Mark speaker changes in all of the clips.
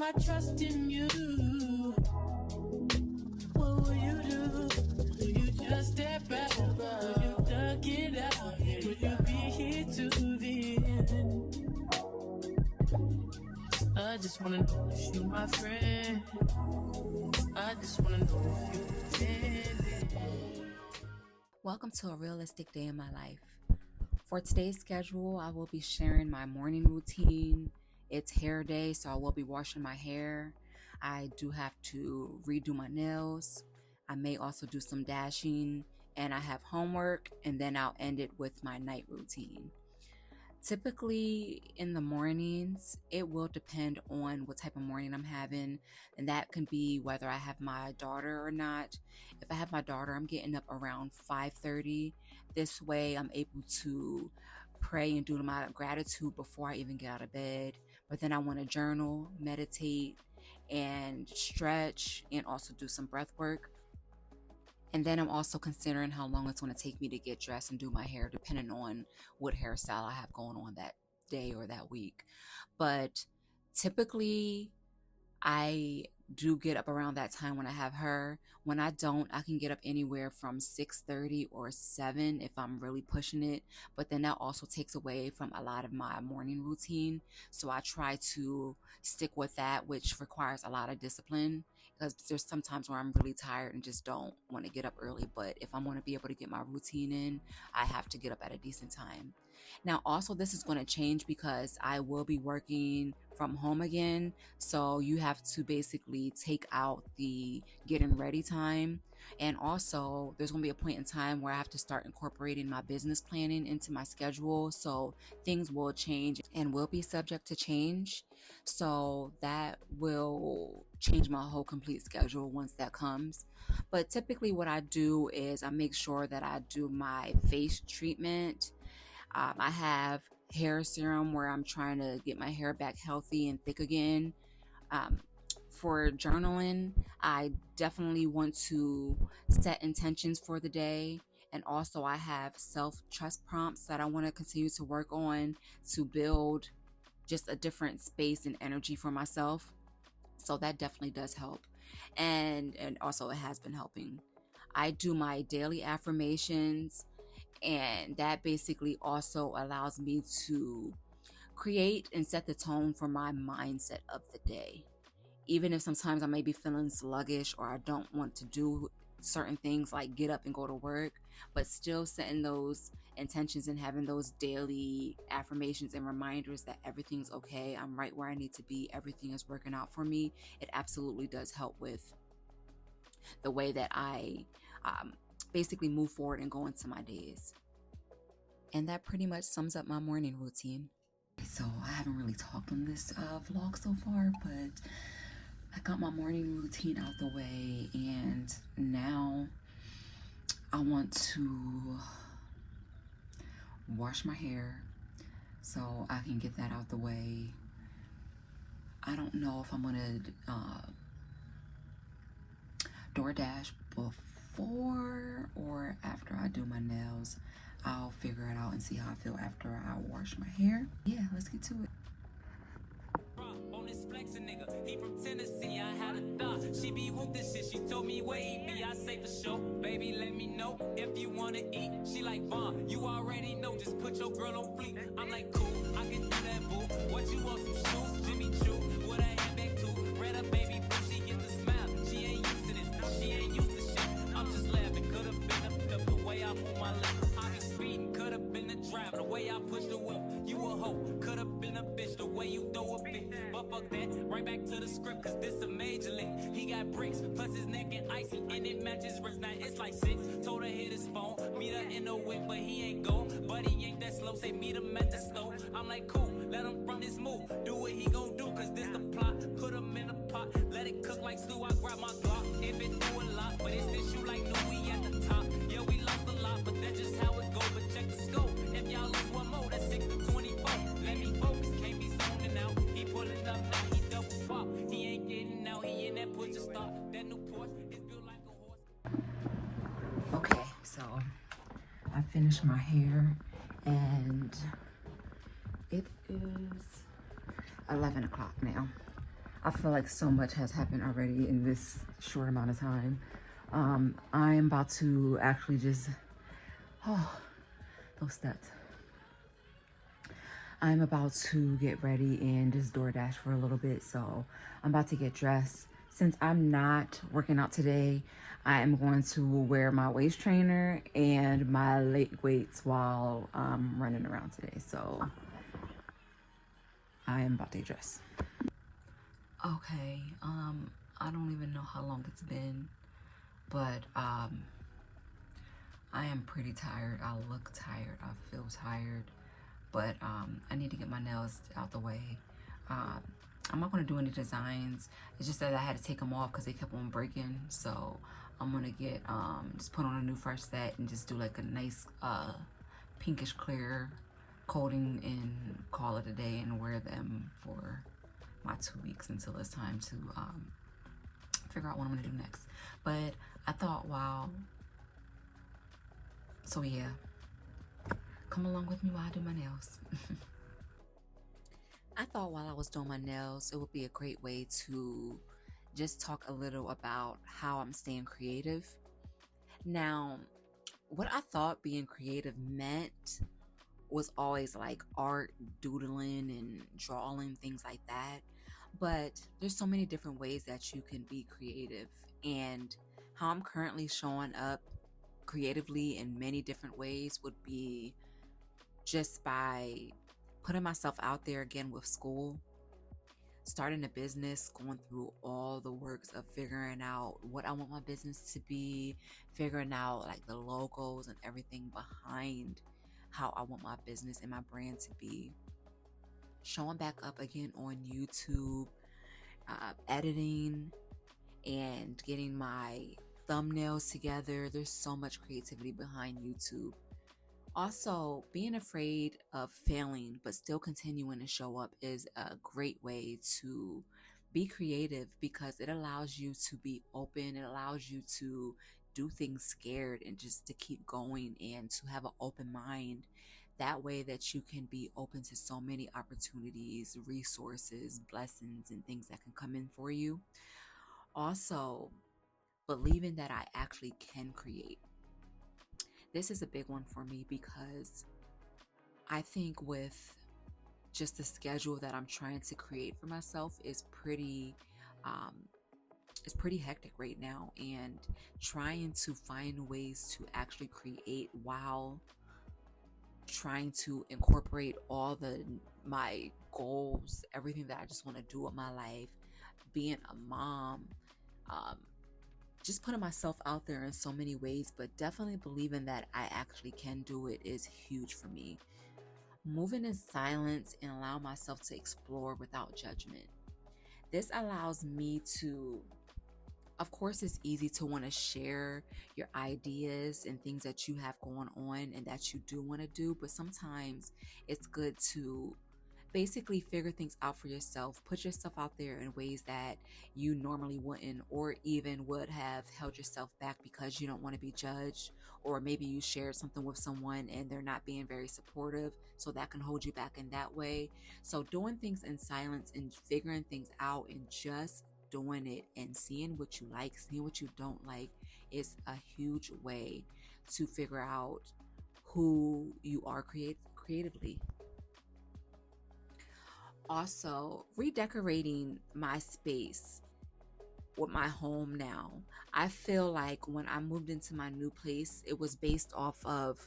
Speaker 1: my trust in you. What will you do? Will you just step out? Will you duck it out? Will you be here to the end? I just wanna know if you my friend. I just wanna know if you pretending.
Speaker 2: Welcome to a realistic day in my life. For today's schedule, I will be sharing my morning routine. It's hair day, so I will be washing my hair. I do have to redo my nails. I may also do some dashing, and I have homework, and then I'll end it with my night routine. Typically in the mornings, it will depend on what type of morning I'm having, and that can be whether I have my daughter or not. If I have my daughter, I'm getting up around 5:30. This way I'm able to pray and do my gratitude before I even get out of bed. But then I want to journal, meditate, and stretch, and also do some breath work. And then I'm also considering how long it's going to take me to get dressed and do my hair, depending on what hairstyle I have going on that day or that week. But typically, I do get up around that time when I have her. When I don't, I can get up anywhere from 6:30 or 7 if I'm really pushing it. But then that also takes away from a lot of my morning routine. So I try to stick with that, which requires a lot of discipline, because there's some times where I'm really tired and just don't want to get up early. But if I want to be able to get my routine in, I have to get up at a decent time. Now, also, this is going to change because I will be working from home again. So you have to basically take out the getting ready time. And also, there's going to be a point in time where I have to start incorporating my business planning into my schedule. So things will change and will be subject to change. So that will change my whole complete schedule once that comes. But typically, what I do is I make sure that I do my face treatment. I have hair serum where I'm trying to get my hair back healthy and thick again. Um, for journaling, I definitely want to set intentions for the day. And also, I have self-trust prompts that I want to continue to work on to build just a different space and energy for myself. So that definitely does help. And also, it has been helping. I do my daily affirmations, and that basically also allows me to create and set the tone for my mindset of the day. Even if sometimes I may be feeling sluggish or I don't want to do certain things like get up and go to work, but still setting those intentions and having those daily affirmations and reminders that everything's okay, I'm right where I need to be, everything is working out for me, it absolutely does help with the way that I basically move forward and go into my days. And that pretty much sums up my morning routine. So I haven't really talked on this vlog so far, but I got my morning routine out the way, and now I want to wash my hair so I can get that out the way. I don't know if I'm gonna DoorDash before or after I do my nails. I'll figure it out and see how I feel after I wash my hair. Yeah, let's get to it.
Speaker 3: On this flexin' nigga, he from Tennessee, I had a thought. She be with this shit, she told me where he be, I say for sure. Baby, let me know if you wanna eat. She like, Vaughn, you already know, just put your girl on fleek. I'm like, cool, I can do that, boo. What you want, some shoes? Jimmy Choo, with a handbag too. Red up, baby, boo, she get the smile. She ain't used to this, she ain't used to shit. I'm just laughing, could've been the way I move my lips. I be speeding, could've been the driver, the way I push the whip. You a hoe, could've been a bitch, the way you throw a fit. But fuck that, right back to the script, cause this a major league. He got bricks, plus his neck and icy, and it matches wrist. Now it's like 6. Told her hit his phone, meet her in the whip, but he ain't go. But he ain't that slow, say meet him at the stove. I'm like, cool, let him run this move. Do what he gon' do, cause this the plot. Put him in a pot, let it cook like stew. I grab my Glock, if it do a lot, but it's this you like, no, we at the top. Yeah, we lost a lot, but that's just how it go. But check the scope, if y'all lose one more, that's 6 to 24. Let me focus, can't be zoning out. He pulling up now, he double pop. He ain't getting out, he in that push to start. That new Porsche is built like a horse.
Speaker 2: Okay, so I finished my hair, and it is 11 o'clock now. I feel like so much has happened already in this short amount of time. I am about to actually just, oh, those steps. I'm about to get ready and just DoorDash for a little bit. So I'm about to get dressed. Since I'm not working out today, I am going to wear my waist trainer and my leg weights while I'm running around today. So I am about to get dressed. Okay, I don't even know how long it's been, but I am pretty tired. I look tired. I feel tired, but I need to get my nails out the way. I'm not gonna do any designs. It's just that I had to take them off because they kept on breaking. So I'm gonna get just put on a new fresh set and just do like a nice pinkish clear coating and call it a day and wear them for my 2 weeks until it's time to figure out what I'm gonna do next. But I thought, wow. So yeah, come along with me while I do my nails. I thought while I was doing my nails, it would be a great way to just talk a little about how I'm staying creative. Now, what I thought being creative meant was always like art, doodling, and drawing, things like that. But there's so many different ways that you can be creative. And how I'm currently showing up creatively in many different ways would be just by putting myself out there again with school, starting a business, going through all the works of figuring out what I want my business to be, figuring out like the logos and everything behind how I want my business and my brand to be, showing back up again on YouTube, editing and getting my thumbnails together. There's so much creativity behind YouTube. Also, being afraid of failing but still continuing to show up is a great way to be creative because it allows you to be open. It allows you to do things scared and just to keep going and to have an open mind. That way that you can be open to so many opportunities, resources, blessings, and things that can come in for you. Also, believing that I actually can create. This is a big one for me because I think with just the schedule that I'm trying to create for myself is um, pretty hectic right now, and trying to find ways to actually create while trying to incorporate all my goals, everything that I just want to do with my life, being a mom, um, just putting myself out there in so many ways, but definitely believing that I actually can do it is huge for me. Moving in silence and allow myself to explore without judgment. This allows me to, of course, it's easy to want to share your ideas and things that you have going on and that you do want to do, but sometimes it's good to basically figure things out for yourself, put yourself out there in ways that you normally wouldn't, or even would have held yourself back because you don't want to be judged, or maybe you shared something with someone and they're not being very supportive, so that can hold you back in that way. So doing things in silence and figuring things out and just doing it and seeing what you like, seeing what you don't like is a huge way to figure out who you are creatively. Also, redecorating my space with my home now. I feel like when I moved into my new place, it was based off of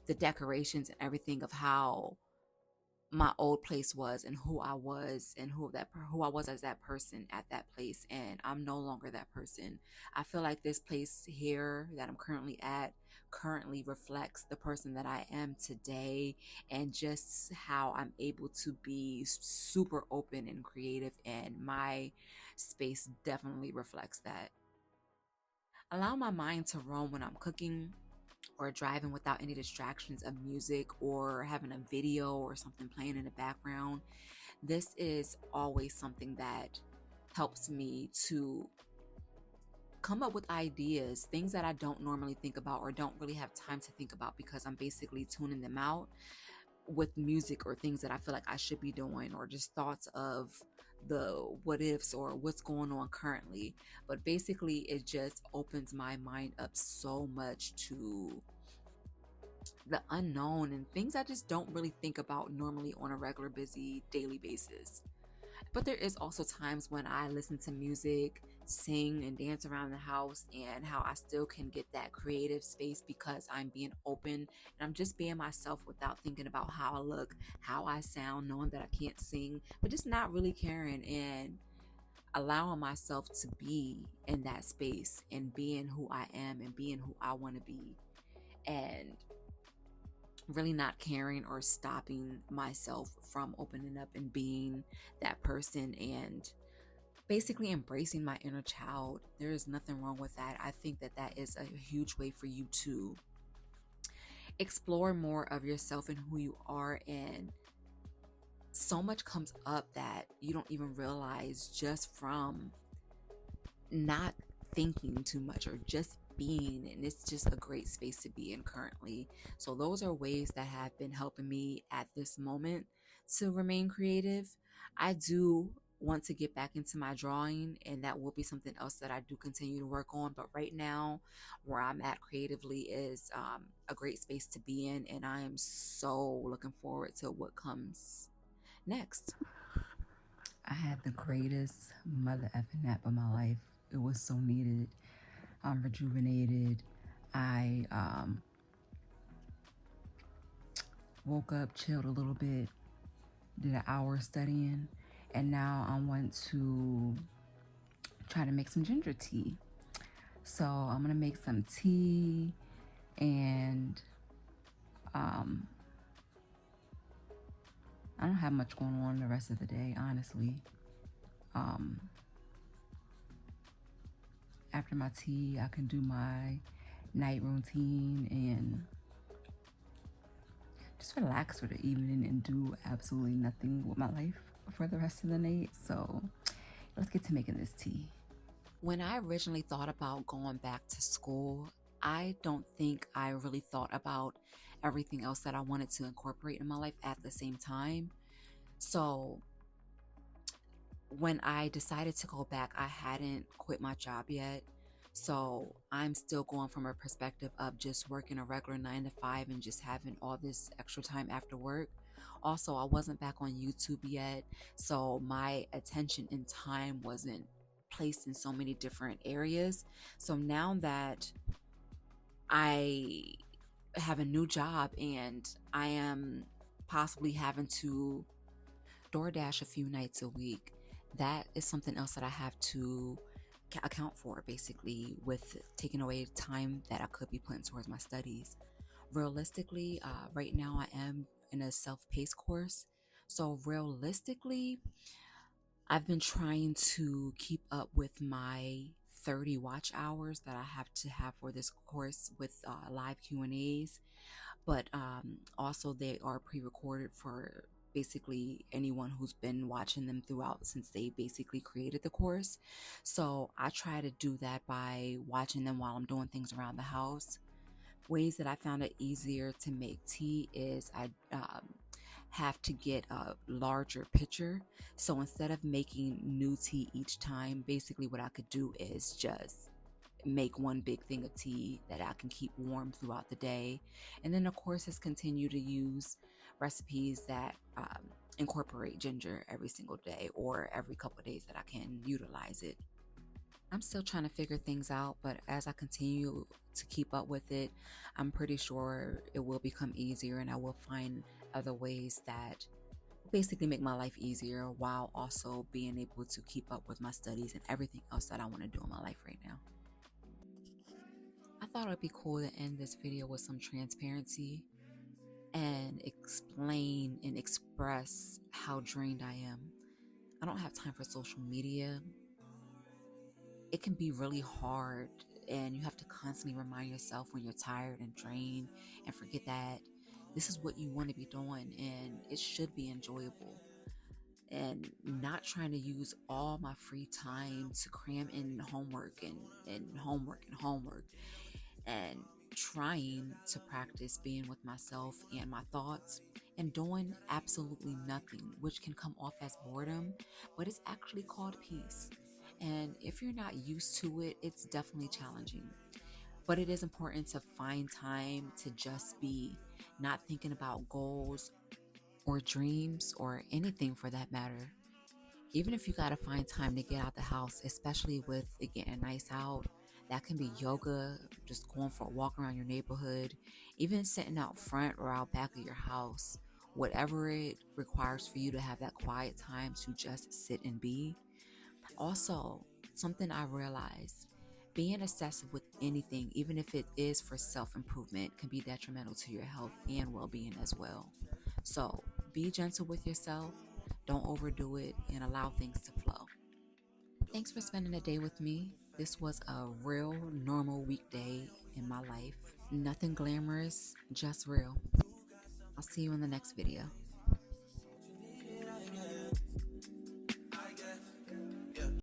Speaker 2: the decorations and everything of how my old place was and who I was and who I was as that person at that place, and I'm no longer that person. I feel like this place here that I'm currently at currently reflects the person that I am today, and just how I'm able to be super open and creative, and my space definitely reflects that. Allow my mind to roam when I'm cooking or driving without any distractions of music or having a video or something playing in the background. This is always something that helps me to come up with ideas, things that I don't normally think about or don't really have time to think about because I'm basically tuning them out with music or things that I feel like I should be doing, or just thoughts of the what ifs or what's going on currently, but basically it just opens my mind up so much to the unknown and things I just don't really think about normally on a regular busy daily basis. But there is also times when I listen to music, sing and dance around the house, and how I still can get that creative space because I'm being open and I'm just being myself without thinking about how I look, how I sound, knowing that I can't sing, but just not really caring and allowing myself to be in that space and being who I am and being who I want to be. And really not caring or stopping myself from opening up and being that person and basically embracing my inner child. There is nothing wrong with that. I think that that is a huge way for you to explore more of yourself and who you are. And so much comes up that you don't even realize just from not thinking too much or just being, and it's just a great space to be in currently. So those are ways that have been helping me at this moment to remain creative. I do want to get back into my drawing, and that will be something else that I do continue to work on, but right now where I'm at creatively is a great space to be in, and I am so looking forward to what comes next. I had the greatest mother effing nap of my life. It was so needed. I'm rejuvenated. I woke up, chilled a little bit, did an hour studying, and now I want to try to make some ginger tea. So I'm gonna make some tea, and I don't have much going on the rest of the day, honestly. Um, After my tea, I can do my night routine and just relax for the evening and do absolutely nothing with my life for the rest of the night. So let's get to making this tea. When I originally thought about going back to school, I don't think I really thought about everything else that I wanted to incorporate in my life at the same time. So when I decided to go back, I hadn't quit my job yet. So I'm still going from a perspective of just working a regular 9 to 5 and just having all this extra time after work. Also, I wasn't back on YouTube yet. So my attention and time wasn't placed in so many different areas. So now that I have a new job and I am possibly having to DoorDash a few nights a week, that is something else that I have to account for, basically, with taking away time that I could be putting towards my studies. Realistically, right now I am in a self-paced course. So realistically, I've been trying to keep up with my 30 watch hours that I have to have for this course with live Q&As, but also they are pre-recorded for basically anyone who's been watching them throughout since they basically created the course. So I try to do that by watching them while I'm doing things around the house. Ways that I found it easier to make tea is I have to get a larger pitcher. So instead of making new tea each time, basically what I could do is just make one big thing of tea that I can keep warm throughout the day. And then, of course, just continue to use recipes that incorporate ginger every single day or every couple of days that I can utilize it. I'm still trying to figure things out, but as I continue to keep up with it, I'm pretty sure it will become easier and I will find other ways that basically make my life easier while also being able to keep up with my studies and everything else that I want to do in my life right now. I thought it'd be cool to end this video with some transparency and explain and express how drained I am. I don't have time for social media. It can be really hard, and you have to constantly remind yourself when you're tired and drained and forget that this is what you want to be doing and it should be enjoyable. And not trying to use all my free time to cram in homework and homework and homework. And trying to practice being with myself and my thoughts and doing absolutely nothing, which can come off as boredom, but it's actually called peace. And if you're not used to it, it's definitely challenging. But it is important to find time to just be, not thinking about goals or dreams or anything for that matter. Even if you got to find time to get out the house, especially with it getting nice out, that can be yoga, just going for a walk around your neighborhood, even sitting out front or out back of your house, whatever it requires for you to have that quiet time to just sit and be. Also, something I realized, being obsessive with anything, even if it is for self improvement, can be detrimental to your health and well being as well. So be gentle with yourself, don't overdo it, and allow things to flow. Thanks for spending the day with me. This was a real normal weekday in my life. Nothing glamorous, just real. I'll see you in the next video.